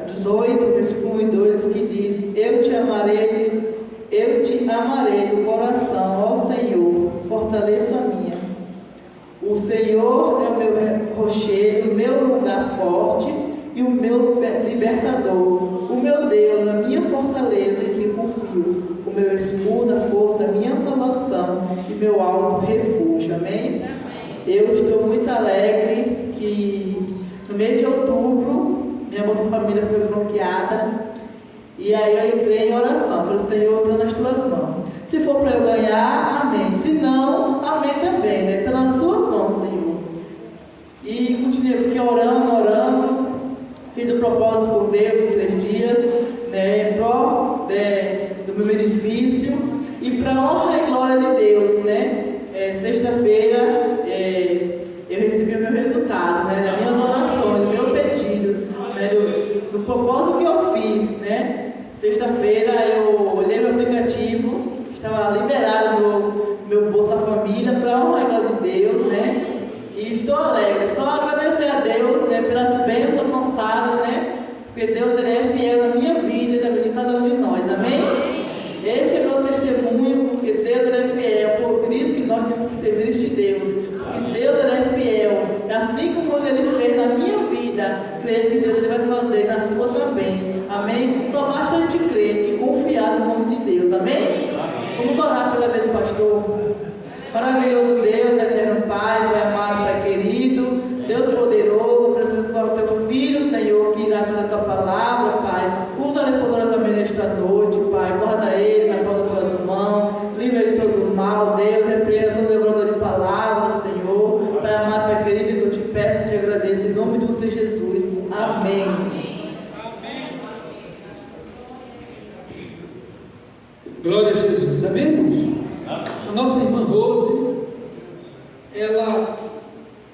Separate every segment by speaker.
Speaker 1: 18, versículo 1 e 2, que diz: eu te amarei do coração, ó Senhor, fortaleza minha. O Senhor é o meu rochedo, o meu lugar forte e o meu libertador, o meu Deus, a minha fortaleza em que confio, o meu escudo, a força da minha salvação e meu alto refúgio. Amém? Eu estou muito alegre que no mês de outubro minha Bolsa Família foi bloqueada e aí eu entrei em oração para o Senhor, estou nas tuas mãos. Se for para eu ganhar, amém. Se não, amém também, né? Está nas suas mãos, Senhor. E continuei, fiquei orando, fiz o propósito com Deus 3 dias, né, em prol do meu benefício e para a honra e glória de Deus, né? Sexta-feira eu recebi o meu resultado, né? Das minhas orações, do meu pedido, né? Do propósito que eu fiz, né? Sexta-feira eu olhei meu aplicativo, estava liberado meu Bolsa Família para a honra e glória de Deus, né? E estou alegre, só agradecer a Deus, né, pelas bênçãos alcançadas, né? Porque Deus ele é fiel na minha vida e na vida de cada um de nós, amém? Esse é meu testemunho, porque Deus ele é fiel, por isso que nós temos que servir este Deus, porque Deus ele é fiel, assim como ele fez na minha vida, creio que Deus ele vai fazer na sua também, amém? Só basta a gente crer e confiar no nome de Deus, amém? Vamos orar pela vida do pastor. Maravilhoso Deus, eterno Pai, Pai amado, Pai querido, Deus poderoso, preciso para o teu filho, Senhor, que irá trazer a tua palavra, Pai. Usa-lhe poderosamente nesta noite, Pai. Guarda ele na palma das tuas mãos, livra ele de todo o mal, Deus, repreenda todo devorador de palavras, Senhor. Pai amado, Pai querido, que eu te peço e te agradeço, em nome do Senhor Jesus. Amém.
Speaker 2: Glória a Jesus, amém, irmãos? A nossa irmã Rose, ela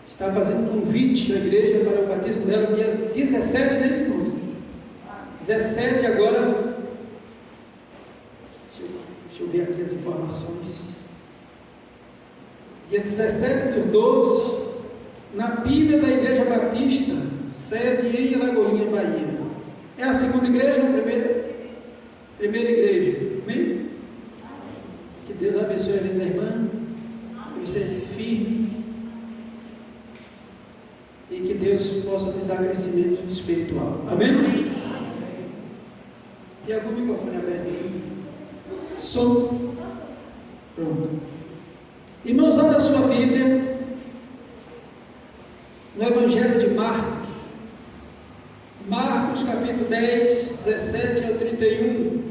Speaker 2: está fazendo convite à igreja para o batismo dela dia 17, né, irmãos? 17 agora. Deixa eu ver aqui as informações. Dia 17/12, na Bíblia da Igreja Batista, sede em Alagoinha, Bahia. É a segunda igreja ou a primeira? Primeira igreja, amém? Que Deus abençoe a vida da irmã, que você se firme e que Deus possa te dar crescimento espiritual, amém? Tem algum microfone aberto aí? Som? Pronto. Irmãos, abra a sua Bíblia no Evangelho de Marcos, Marcos capítulo 10, 17 ao 31,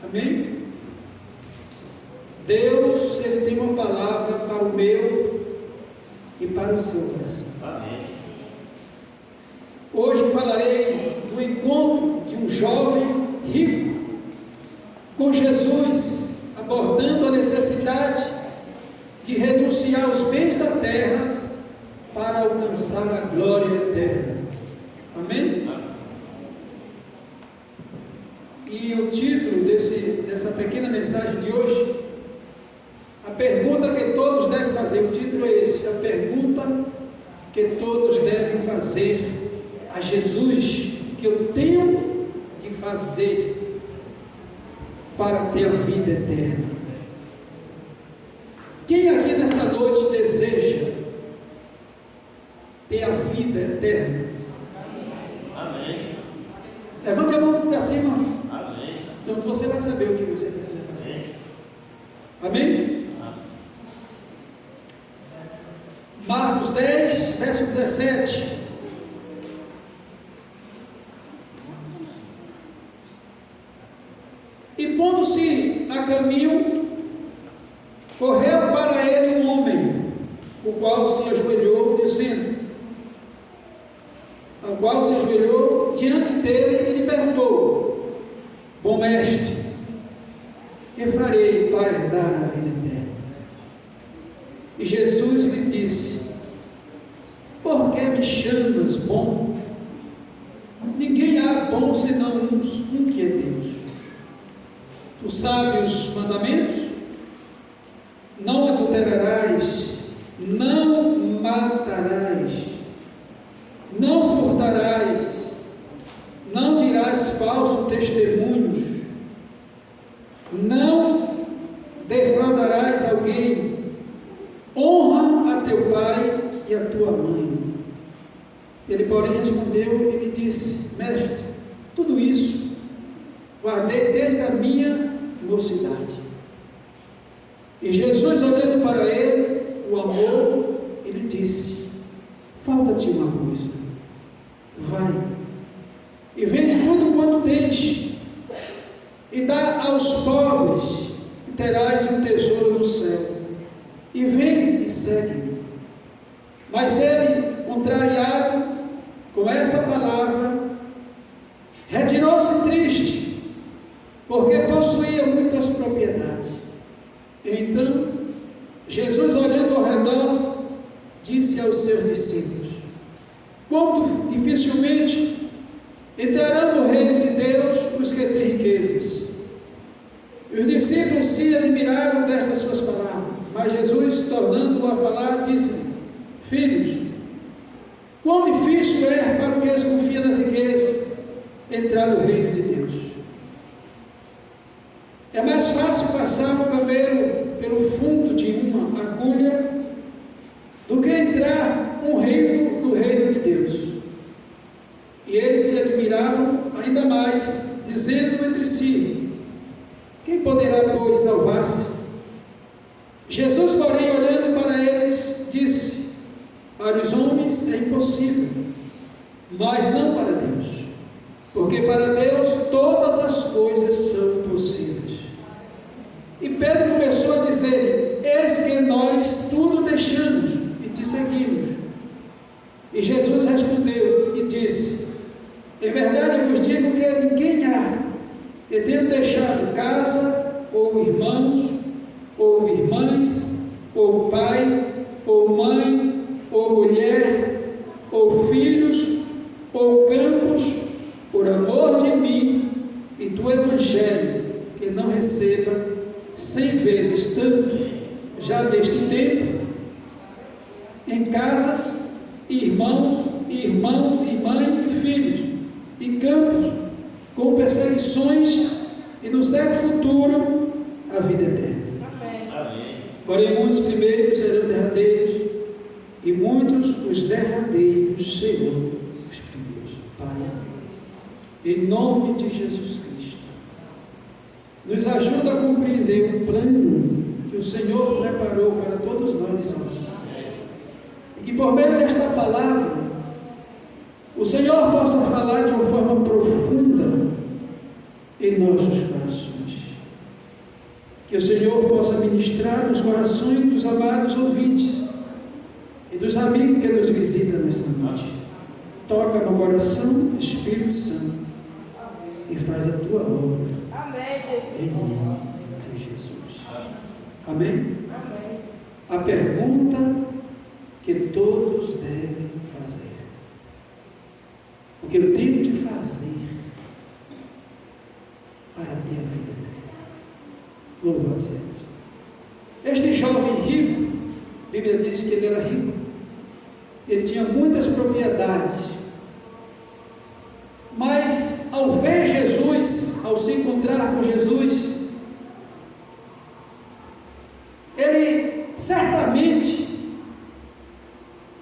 Speaker 2: amém? Deus, Ele tem uma palavra para o meu e para o seu coração.
Speaker 3: Amém.
Speaker 2: Hoje falarei do encontro de um jovem rico com Jesus, abordando a necessidade de renunciar aos bens da terra para alcançar a glória eterna. Amém? E o título dessa pequena mensagem de hoje, a pergunta que todos devem fazer, o título é esse: a pergunta que todos devem fazer a Jesus, que eu tenho que fazer para ter a vida eterna. Quem aqui nessa noite deseja ter a vida eterna?
Speaker 3: Amém.
Speaker 2: Levante a mão para cima.
Speaker 3: Amém.
Speaker 2: Então você vai saber o que você precisa fazer. Amém? Marcos 10, verso 17. E pondo-se a caminho, correu para ele um homem, o qual se ajoelhou, dizendo, ao qual se ajoelhou diante dele e lhe perguntou: bom mestre, que farei para herdar a vida eterna? E Jesus lhe disse: por que me chamas bom? Ninguém há bom senão um que é Deus. Tu sabes os mandamentos? Não adulterarás, não matarás, não furtarás, testemunhos, não defraudarás alguém, honra a teu pai e a tua mãe. Ele, porém, respondeu e lhe disse: Mestre, tudo isso guardei desde a minha mocidade. E Jesus, olhando para ele, o amou e lhe disse: falta-te uma coisa, vai e vende tudo quanto tens e dá aos pobres, e terás um tesouro no céu, e vem e segue-me. Mas ele, contrariado com essa palavra, retirou-se triste, porque possuía muitas propriedades. Então Jesus, olhando ao redor, disse aos seus discípulos: quão dificilmente entrarão no reino de Deus os que têm riquezas. E os discípulos se admiraram destas suas palavras, mas Jesus, tornando-o a falar, disse: filhos, quão difícil é para o que confia nas riquezas entrar no reino de Deus. É mais fácil passar o camelo pelo fundo de uma agulha do que entrar no reino de Deus. E eles se admiravam ainda mais, dizendo entre si: quem poderá, pois, salvar-se? Jesus, porém, olhando para eles, disse: para os homens é impossível, mas não para Deus, porque para Deus todas as coisas são possíveis. E Pedro começou a dizer: eis que nós tudo deixamos e te seguimos. E Jesus respondeu e disse: em verdade eu vos digo que ninguém há, e tendo deixado casa, ou irmãos, ou irmãs, ou pai, ou mãe, ou mulher, ou filhos, ou campos, por amor de mim e do Evangelho, que não receba 100 vezes tanto, já neste tempo, em casas, irmãos, e mãe, e filhos, e campos, com perseguições, e no século futuro, a vida eterna.
Speaker 3: Amém.
Speaker 2: Porém, muitos primeiros serão derradeiros, e muitos os derradeiros serão os primeiros. Pai, em nome de Jesus Cristo, nos ajuda a compreender o plano que o Senhor preparou para todos nós de salvação. E que por meio desta palavra, o Senhor possa falar de uma forma profunda em nossos corações. Que o Senhor possa ministrar nos corações dos amados ouvintes e dos amigos que nos visitam nesta noite. Toca no coração, Espírito Santo, e faz a tua obra.
Speaker 4: Amém, Jesus.
Speaker 2: Em nome de Jesus. Amém?
Speaker 4: Amém.
Speaker 2: A pergunta que todos devem fazer: o que eu tenho de fazer para ter a vida eterna? Louvado seja Deus. Este jovem rico, a Bíblia diz que ele era rico, ele tinha muitas propriedades, mas ao ver Jesus, ao se encontrar com Jesus, ele certamente,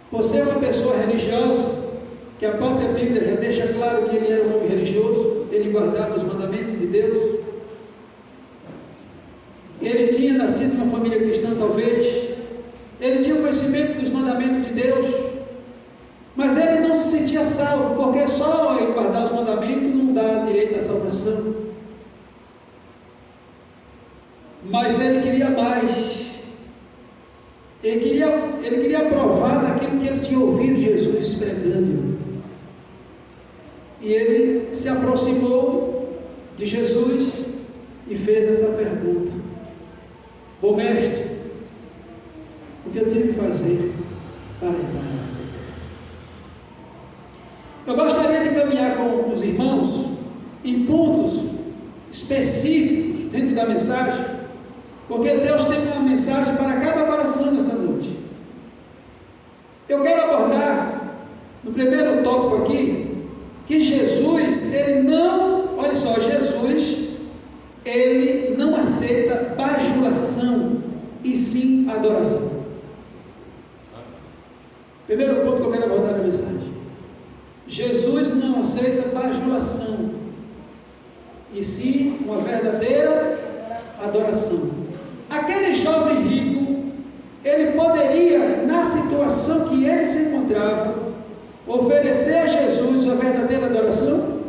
Speaker 2: por ser uma pessoa religiosa, que a própria Bíblia já deixa claro que ele era um homem religioso, ele guardava os mandamentos de Deus, ele tinha nascido numa família cristã talvez, ele tinha o conhecimento dos mandamentos de Deus, mas ele não se sentia salvo, porque só em guardar os mandamentos não dá direito à salvação. Mas ele queria mais, ele queria provar daquilo que ele tinha ouvido Jesus pregando. E ele se aproximou de Jesus e fez essa pergunta: bom mestre, o que eu tenho que fazer para herdar a vida? Eu gostaria de caminhar com os irmãos em pontos específicos dentro da mensagem, porque Deus tem uma mensagem para cada coração nessa noite. Eu quero abordar no primeiro tópico aqui que Jesus, ele não, olha olha só, Jesus, ele não aceita bajulação, e sim adoração. Primeiro ponto que eu quero abordar na mensagem: Jesus não aceita bajulação, e sim uma verdadeira adoração. Aquele jovem rico, ele poderia, na situação que ele se encontrava, oferecer a Jesus a verdadeira adoração?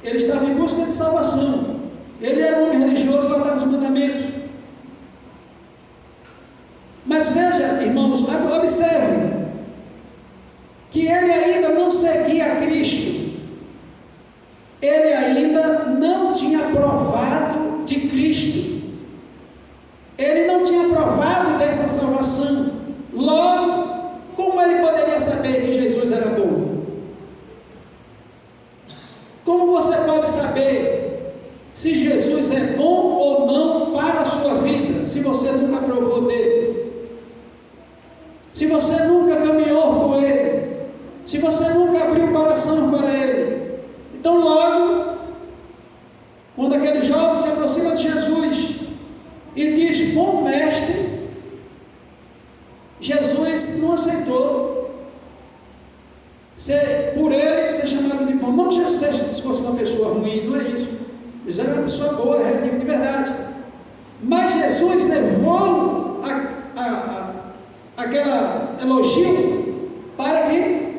Speaker 2: Ele estava em busca de salvação. Ele era um homem religioso, guardava os mandamentos. Mas veja, irmãos, observe que ele ainda não seguia a Cristo. Ele ainda não tinha provado de Cristo. Ele não tinha provado dessa salvação. Logo, como ele poderia saber que Jesus era bom? Como você pode saber se Jesus é bom ou não para a sua vida, se você nunca provou dele? Se você nunca caminhou com ele? Se você nunca abriu o coração para ele? Então logo, quando aquele jovem se aproxima de Jesus e diz: bom mestre, Jesus não aceitou por ele ser chamado de bom. Não que Jesus fosse uma pessoa ruim, não é isso. Jesus era uma pessoa boa, redimido de verdade. Mas Jesus levou aquele elogio para quem?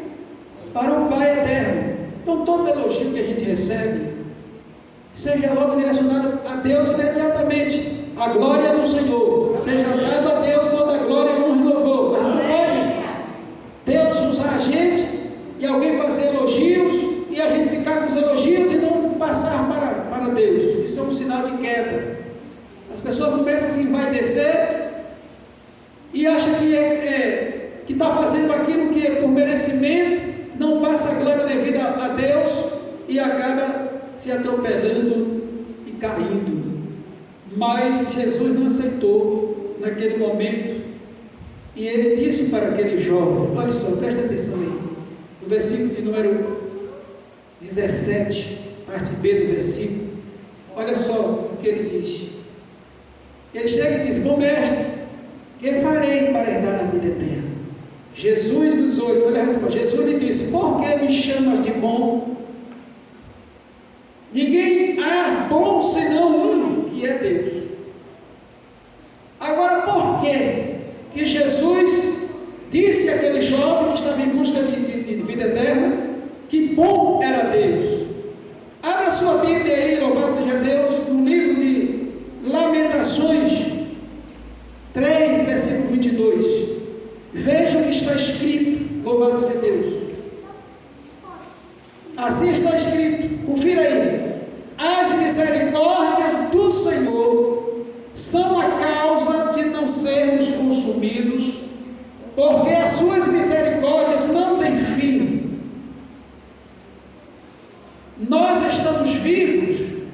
Speaker 2: Para o Pai eterno. Então todo elogio que a gente recebe seja logo direcionado a Deus imediatamente. A glória do Senhor seja dado a Deus toda a glória e honra e louvor. Mas não pode Deus usar a gente e alguém fazer elogios e a gente ficar com os elogios e não passar para Deus. Isso é um sinal de queda. As pessoas não pensam assim, vai descer e acha que está fazendo aquilo que por merecimento, não passa a glória devida a Deus e acaba se atropelando e caindo. Mas Jesus não aceitou naquele momento, e ele disse para aquele jovem, olha só, presta atenção aí, no versículo de número 17, parte B do versículo, olha só o que ele diz. Ele chega e diz: bom mestre, que farei para herdar a vida eterna? Jesus, 18, olha a resposta. Jesus lhe disse: por que me chamas de bom? Ninguém há bom senão um, que é Deus. Agora, por que Jesus disse àquele jovem que estava em busca de vida eterna que bom era Deus? Abra sua Bíblia aí, louvado seja Deus, no livro de Lamentações 3, versículo 22. Veja o que está escrito, louvado seja Deus. Assim está escrito, confira aí: as misericórdias do Senhor são a causa de não sermos consumidos, porque as suas misericórdias não têm fim. Nós estamos vivos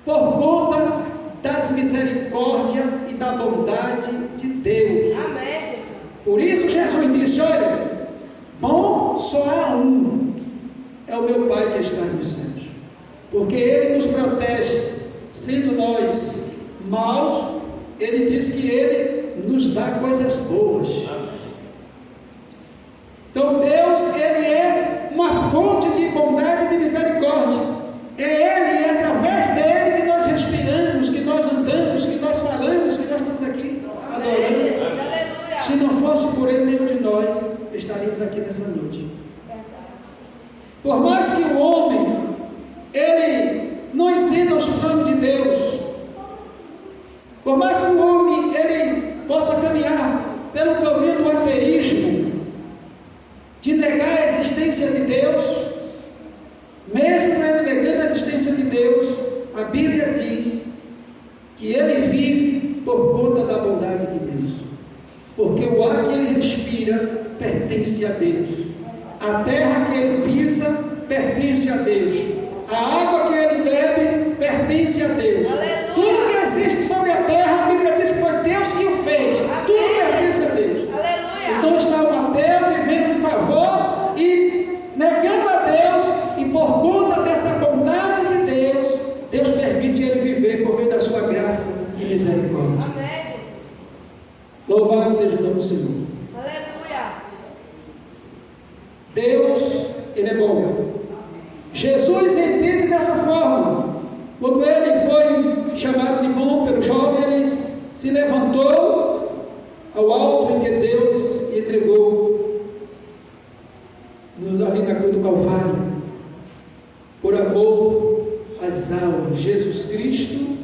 Speaker 2: por conta das misericórdias e da bondade de Deus.
Speaker 4: Amém, Jesus.
Speaker 2: Por isso Jesus disse: olha, bom só há um, é o meu Pai que está nos céus, porque Ele nos protege, sendo nós maus, Ele diz que Ele nos dá coisas boas. Então Deus, Ele é uma fonte de bondade e de misericórdia. É Ele, é através dEle que nós respiramos, que nós andamos, que nós falamos, que nós estamos aqui adorando. Se não fosse por Ele, nenhum de nós estaríamos aqui nessa noite. Por mais que o homem ele não entenda os planos de Deus, por mais que o homem ele possa caminhar pelo caminho do ateísmo, de negar a existência de Deus, mesmo ele negando a existência de Deus, a Bíblia diz que ele vive por conta da bondade de Deus, porque o ar que ele respira pertence a Deus, a terra que ele pisa pertence a Deus, a água que ele bebe pertence a Deus. Aleluia. Tudo que existe sobre a terra, a Bíblia diz que foi Deus que o fez. Amém. Tudo pertence a Deus. Aleluia. Então está o ateu vivendo em favor e negando a Deus, e por conta dessa bondade Israel. Jesus entende dessa forma. Quando ele foi chamado de bom pelos jovens, ele se levantou ao alto em que Deus entregou ali na cruz do Calvário, por amor às almas. Jesus Cristo,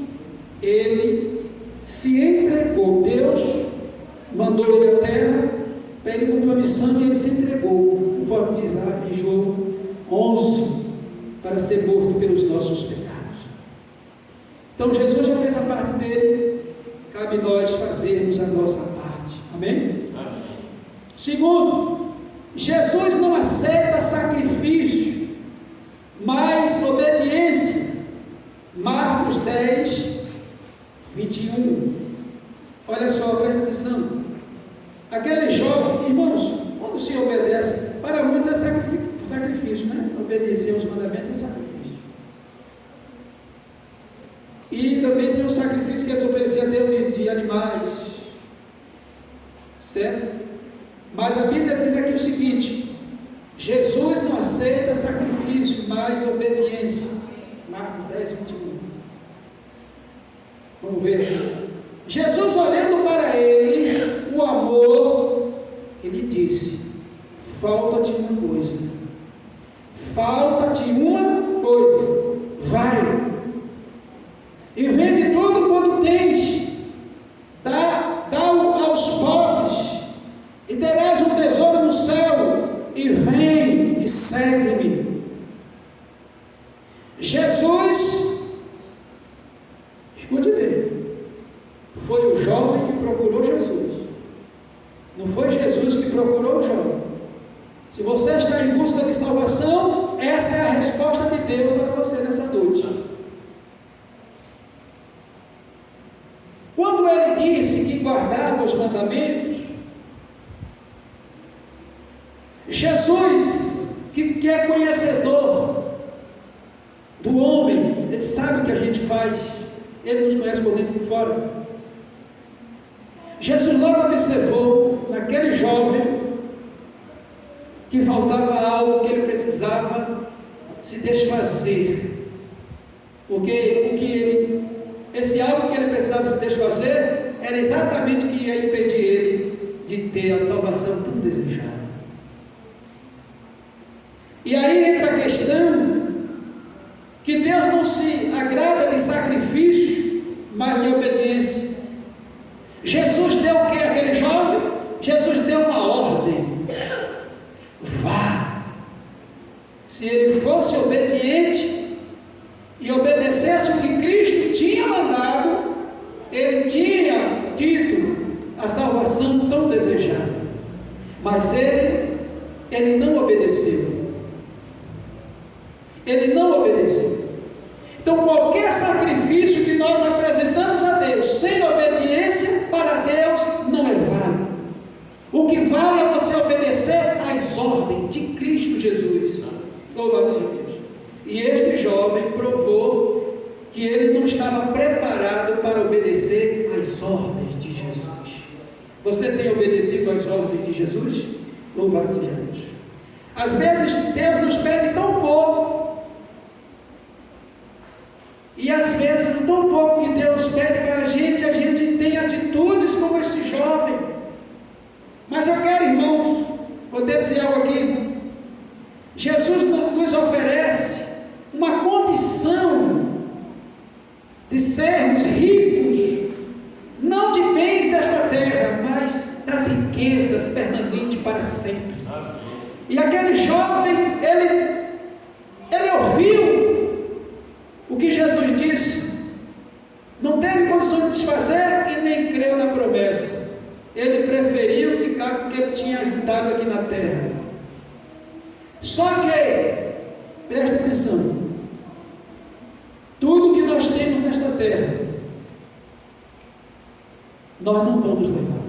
Speaker 2: ele se entregou. Deus mandou ele à terra para ele cumprir uma missão e ele se entregou, conforme diz lá em João 11, para ser morto pelos nossos pecados. Então Jesus já fez a parte dele, cabe nós fazermos a nossa parte. Amém?
Speaker 3: Amém.
Speaker 2: Segundo, Jesus não aceita sacrifício, mas obediência. Marcos 10, 21. Olha só, presta atenção. Aquele jovem, irmãos, quando se obedece, para muitos é sacrifício, né? Obedecer aos mandamentos é sacrifício. E também tem o sacrifício que eles ofereciam a Deus de animais, certo? Mas a Bíblia diz aqui o seguinte: Jesus não aceita sacrifício, mas obediência. Marcos 10, 21. Vamos ver. Jesus, olhando para ele, o amor, ele disse: falta-te uma coisa. Falta-te uma coisa. Vai e vende tudo quanto tens, dá aos pobres, e terás um tesouro no céu, e vem e segue-me. Jesus, escute bem, foi o jovem que procurou Jesus, não foi Jesus que procurou o jovem. Se você está em busca de salvação, essa é a resposta de Deus para você nessa noite. Quando ele disse que guardava os mandamentos, Jesus, que é conhecedor do homem, ele sabe o que a gente faz, ele nos conhece por dentro e por fora. Jesus logo observou naquele jovem que faltava algo, que ele precisava se desfazer, porque esse algo que ele precisava se desfazer era exatamente o que ia impedir ele de ter a salvação tão desejada. E aí entra a questão que Deus não se agrada de sacrifício, mas de obediência. Jesus deu o que àquele jovem? Jesus deu uma ordem: vá. Se ele fosse obediente e obedecesse o que Cristo tinha mandado, ele tinha tido a salvação tão desejada. Mas ele não obedeceu. Ele não obedeceu. Então qualquer sacrifício que nós apresentamos a Deus sem obediência, para Deus não é válido. O que vale é você obedecer às ordens de Cristo Jesus. Louvado seja Deus. E este jovem provou que ele não estava preparado para obedecer às ordens de Jesus. Você tem obedecido às ordens de Jesus? Louvado seja Deus. Às vezes Deus nos pede tão pouco, e às vezes tão pouco que Deus pede para a gente tem atitudes como esse jovem. Mas eu quero, irmãos, poder dizer algo aqui. Jesus nos oferece uma condição de sermos ricos, não de bens desta terra, mas das riquezas permanentes para sempre. E aquele jovem, ele ouviu o que Jesus disse, não teve condição de desfazer e nem creu na promessa. Ele preferiu ficar com o que ele tinha ajudado aqui na terra. Só que, presta atenção, tudo que nós temos nesta terra, nós não vamos levar.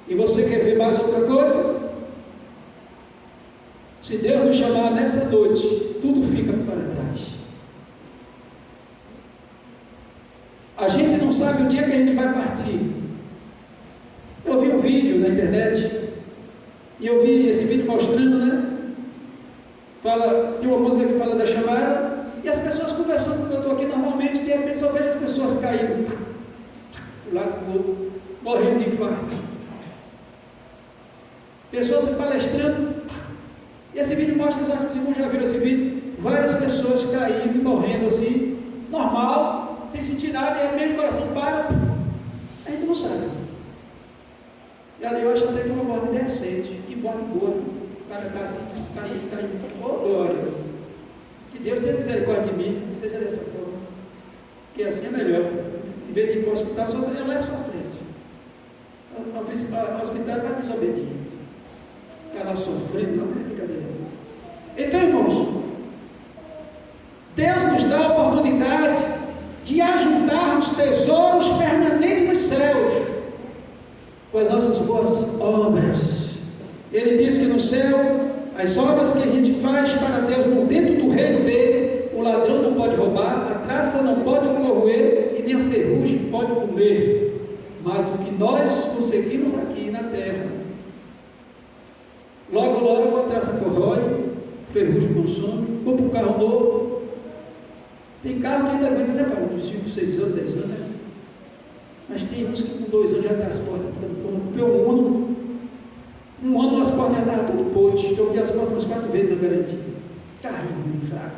Speaker 2: E você quer ver mais outra coisa? Se Deus nos chamar nessa noite, tudo fica para trás. A gente não sabe o dia que a gente vai partir. Eu vi um vídeo na internet, e eu vi esse vídeo mostrando, né? Tem uma música que fala da chamada, e as pessoas conversando quando eu estou aqui normalmente, de repente só vejo as pessoas caindo do lado do outro, morrendo de infarto. Pessoas se palestrando. E esse vídeo mostra, acho que os irmãos já viram esse vídeo, várias pessoas caindo e morrendo assim, normal, sem sentir nada, e de repente o coração para, a gente não sabe. Eu acho até que é uma morte decente, que morte boa, o cara está assim, caindo, oh glória, que Deus tenha misericórdia de mim, que seja dessa forma, que assim é melhor, em vez de ir para o hospital, ela é sofrência, o hospital é para desobediente, ficar lá sofrendo, não é brincadeira. Então, irmãos, Deus nos dá a oportunidade de ajuntar os tesouros permanentes dos céus com as nossas boas obras. Ele diz que no céu, as obras que a gente faz para Deus dentro do reino dele, o ladrão não pode roubar, a traça não pode corroer e nem a ferrugem pode comer. Mas o que nós conseguimos aqui na terra, logo a traça corrói, o ferrugem consome, compra um carro novo. Tem carro que ainda aguenta, né, para uns 5, 6 anos, 10 anos, né? Mas tem uns que com 2 anos já está as portas ficando pronto. Um ano as portas já estavam tudo podre, troquei as portas umas 4 vezes na garantia. Carrinho muito fraco.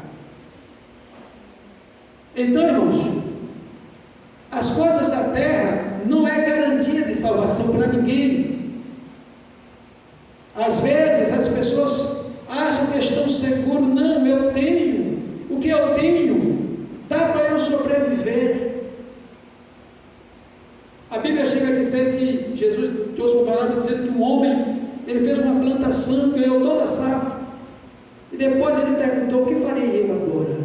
Speaker 2: Então, irmãos, as coisas da terra não é garantia de salvação para ninguém. Às vezes as pessoas acham que estão seguros. Não, eu tenho. O que eu tenho dá para eu sobreviver. A Bíblia chega a dizer que Jesus trouxe uma palavra dizendo que um homem, ele fez uma plantação, ganhou toda a safra, e depois ele perguntou: o que farei eu agora?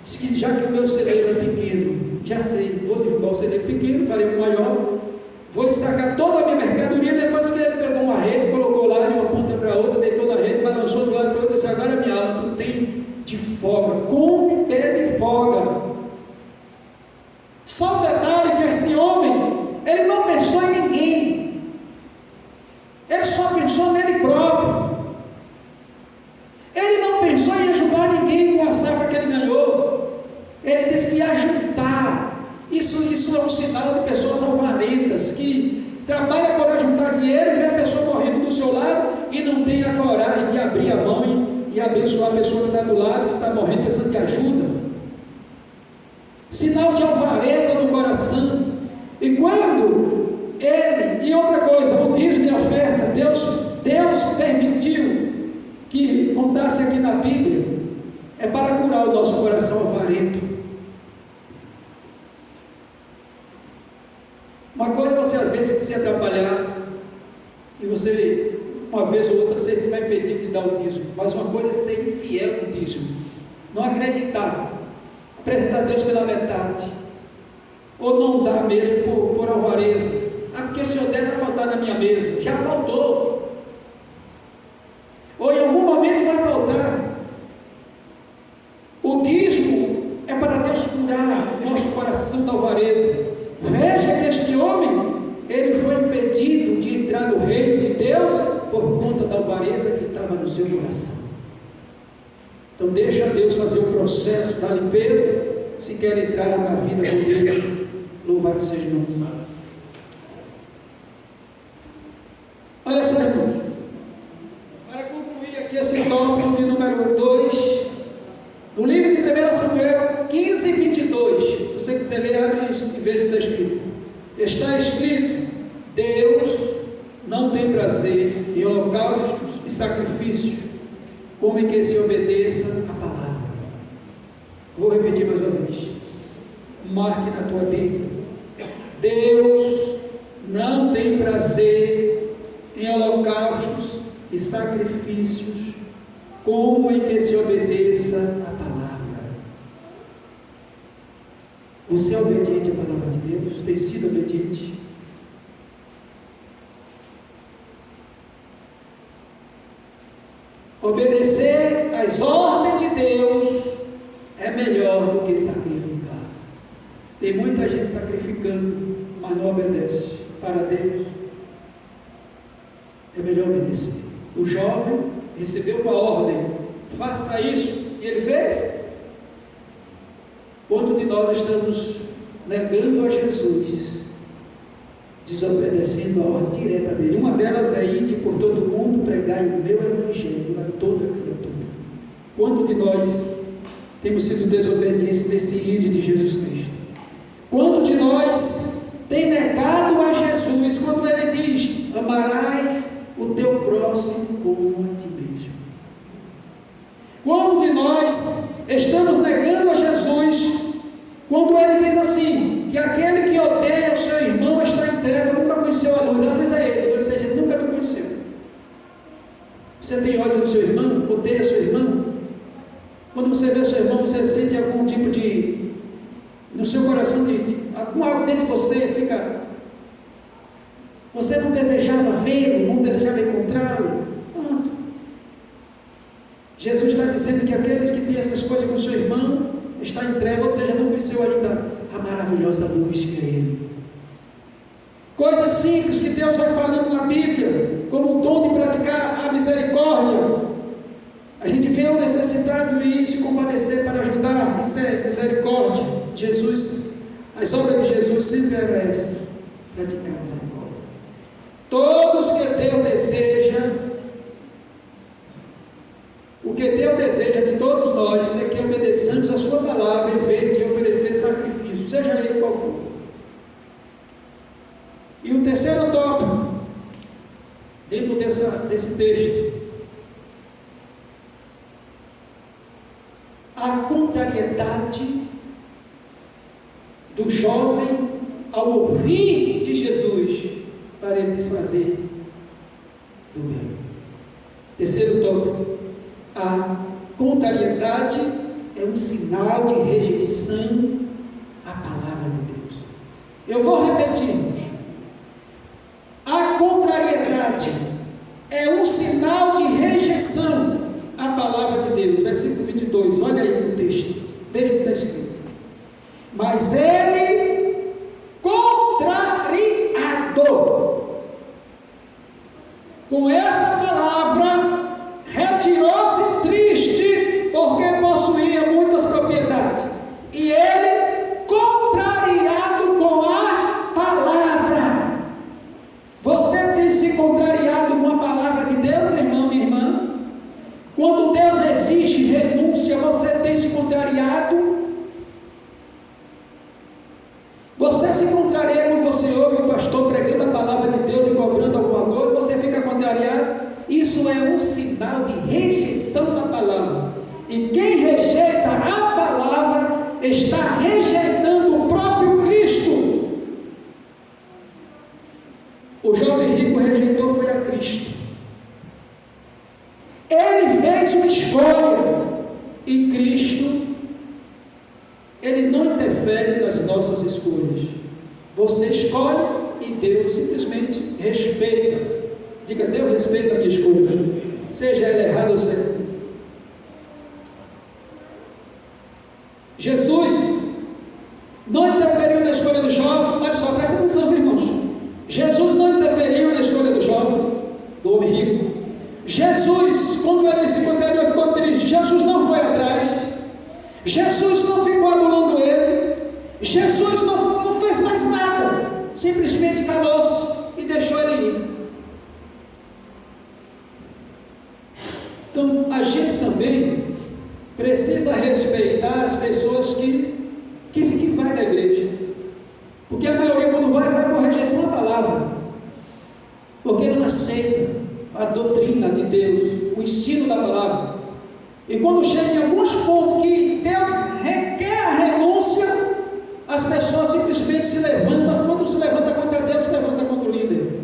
Speaker 2: Diz que já que o meu celeiro é pequeno, já sei, vou derrubar o celeiro pequeno, farei um maior, vou sacar toda a minha mercadoria. Depois que ele pegou uma rede, colocou lá de uma ponta para a outra, deitou na rede, balançou do lado para o outro, disse: agora minha alma, tu tem de folga, come, bebe e folga. Só um detalhe, que esse homem, ele não pensou em ninguém, ele só pensou nele próprio. Ele não pensou em ajudar ninguém com a safra que ele ganhou. Ele disse que ia juntar. Isso é um sinal de pessoas avarentas, que trabalham por ajuntar dinheiro e vê a pessoa morrendo do seu lado e não tem a coragem de abrir a mão e abençoar a pessoa que está do lado, que está morrendo, precisando de ajuda. Sinal de alvareza no coração. E quando ele, e outra coisa, o dízimo e a oferta, Deus permitiu que contasse aqui na Bíblia, é para curar o nosso coração avarento. Uma coisa é você às vezes se atrapalhar, e você, uma vez ou outra, você vai impedido de dar o dízimo, mas uma coisa é ser infiel no dízimo, não acreditar, apresentar Deus pela metade, ou não dar mesmo por alvareza. Porque se eu der, vai faltar na minha mesa. Já faltou, ou em algum momento vai faltar. O dízimo é para Deus curar o nosso coração da alvareza. Veja que este homem, ele foi impedido de entrar no reino de Deus por conta da alvareza que estava no seu coração. Então deixa Deus fazer o processo da limpeza, se quer entrar na vida com Deus. Louvado seja o nome do Senhor. Olha só, irmãos, para concluir aqui esse tópico de número 2, do livro de 1 Samuel 15 e 22, se você quiser ler, abre isso e veja o que está escrito. Está escrito: Deus não tem prazer em holocaustos e sacrifícios, como em que se obedeça a palavra. Vou repetir mais uma vez, marque na tua Bíblia: Deus não tem prazer em holocaustos e sacrifícios, como em que se obedeça a palavra. Você é obediente à palavra de Deus? Tem sido obediente? Obedecer às ordens de Deus é melhor do que sacrificar. Tem muita gente sacrificando, mas não obedece. Para Deus é melhor obedecer. O jovem recebeu uma ordem faça isso, e ele fez. Quanto de nós estamos negando a Jesus, desobedecendo a ordem direta dele? Uma delas é ir por todo mundo pregar o meu evangelho a toda criatura. Quanto de nós temos sido desobedientes nesse ide de Jesus Cristo? Quanto de nós tem negado a Jesus quando ele diz: amarás o teu próximo como a ti mesmo? Quanto de nós estamos negando a Jesus quando ele diz assim, que aquele que odeia o seu irmão está em treva, nunca conheceu a luz é ele, ou seja, ele nunca me conheceu? Você tem ódio do seu irmão? Odeia seu irmão? Quando você vê o seu irmão, você sente algum tipo de, no seu coração, algum algo dentro de você, fica, você não desejava vê-lo, não desejava encontrá-lo? Pronto. Jesus está dizendo que aqueles que têm essas coisas com o seu irmão está em treva, ou seja, não conheceu ainda a maravilhosa luz que é Ele. Coisas simples que Deus vai falando na Bíblia, como o dom de praticar a misericórdia. A gente vê o necessitado e se compadecer para ajudar, isso é misericórdia. Jesus, as obras de Jesus sempre é essa, praticar a misericórdia. Todos que Deus deseja, o que Deus deseja de todos nós é que obedeçamos a sua palavra em vez de oferecer sacrifício, seja ele qual for. E o terceiro tópico, dentro desse texto, a contrariedade do jovem ao ouvir de Jesus para ele desfazer do bem. Terceiro tópico, a contrariedade é um sinal de rejeição à palavra de Deus. Eu vou repetir, irmãos. A contrariedade é um sinal de rejeição à palavra de Deus. Versículo 22, olha aí no texto, veja o que está escrito. Mas ele, contrariado com essa palavra, retirou-se triste, porque possuía muitas propriedades. E ele, contrariado com a palavra. Você tem se contrariado com a palavra de Deus, meu irmão, minha irmã? Quando Deus exige renúncia, você tem se contrariado? Você se contraria quando você ouve o pastor pregando a palavra de Deus e cobrando alguma coisa, você fica contrariado? Isso é um sinal de rejeição da palavra. E quem rejeita a palavra está rejeitando o próprio Cristo. O jovem rico rejeitou foi a Cristo. Ele fez uma escolha e Cristo, Ele não interfere nas nossas escolhas. Você escolhe e Deus simplesmente respeita. Diga: Deus respeita a minha escolha, seja ela errada ou certa. Jesus não interferiu na escolha do jovem. Olha só, presta atenção, irmãos. Jesus não interferiu na escolha do jovem, do homem rico. Jesus, quando ele se contrariou e ficou triste, Jesus não foi atrás. Jesus não ficou adulando ele. Jesus não fez mais nada. Simplesmente calou-se e deixou ele ir. Então, a gente também precisa respeitar as pessoas que vai na igreja. Porque a maioria, quando vai por rejeição à palavra. Porque não aceita a doutrina de Deus, o ensino da palavra. E quando chega em alguns pontos que Deus requer a renúncia, as pessoas simplesmente se levantam. Quando se levanta contra Deus, se levanta contra o líder.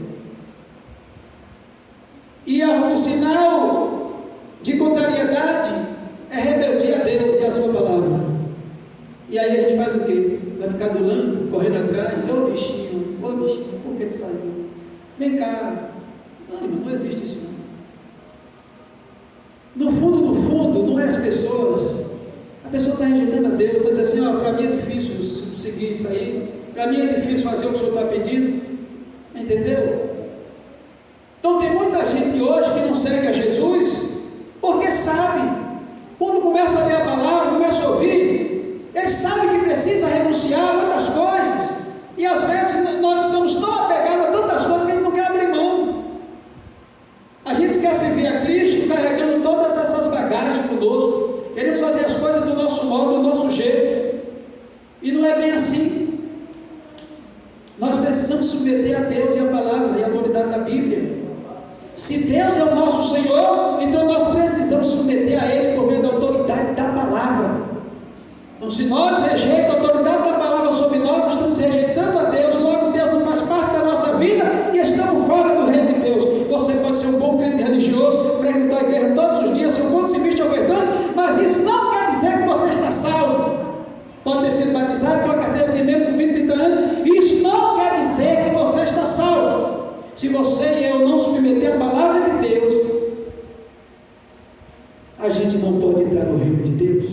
Speaker 2: E o sinal de contrariedade é rebeldia a Deus e a sua palavra. E aí a gente faz o quê? Vai ficar adulando, correndo atrás. Ô bichinho, por que tu saiu? Vem cá. Não, irmão, não existe isso não. No fundo, não é as pessoas. A pessoa está rejeitando a Deus, está dizendo assim: ó, para mim é difícil seguir isso aí, para mim é difícil fazer o que o Senhor está pedindo. Entendeu? Então tem muita gente hoje que não segue a Jesus porque sabe fazer as coisas do nosso modo, do nosso jeito. E não é bem assim. Nós precisamos submeter a Deus e a palavra e a autoridade da Bíblia. Se Deus é o nosso Senhor, então nós precisamos submeter a Ele por meio da autoridade da palavra. Então, se nós rejeitamos a autoridade da palavra sobre nós estamos rejeitando a Deus, logo Deus não faz parte da nossa vida e estamos fora do reino de Deus. Você pode ser um bom crente religioso, frequentar a igreja todos os dias, ser um bom serviço ofertante, mas isso não quer dizer que você está salvo. Pode ter sido batizado, ter uma carteira de membro com 20, 30 anos, isso não quer dizer que você está salvo. Se você e eu não submeter a palavra de Deus, a gente não pode entrar no reino de Deus.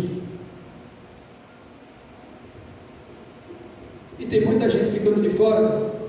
Speaker 2: E tem muita gente ficando de fora.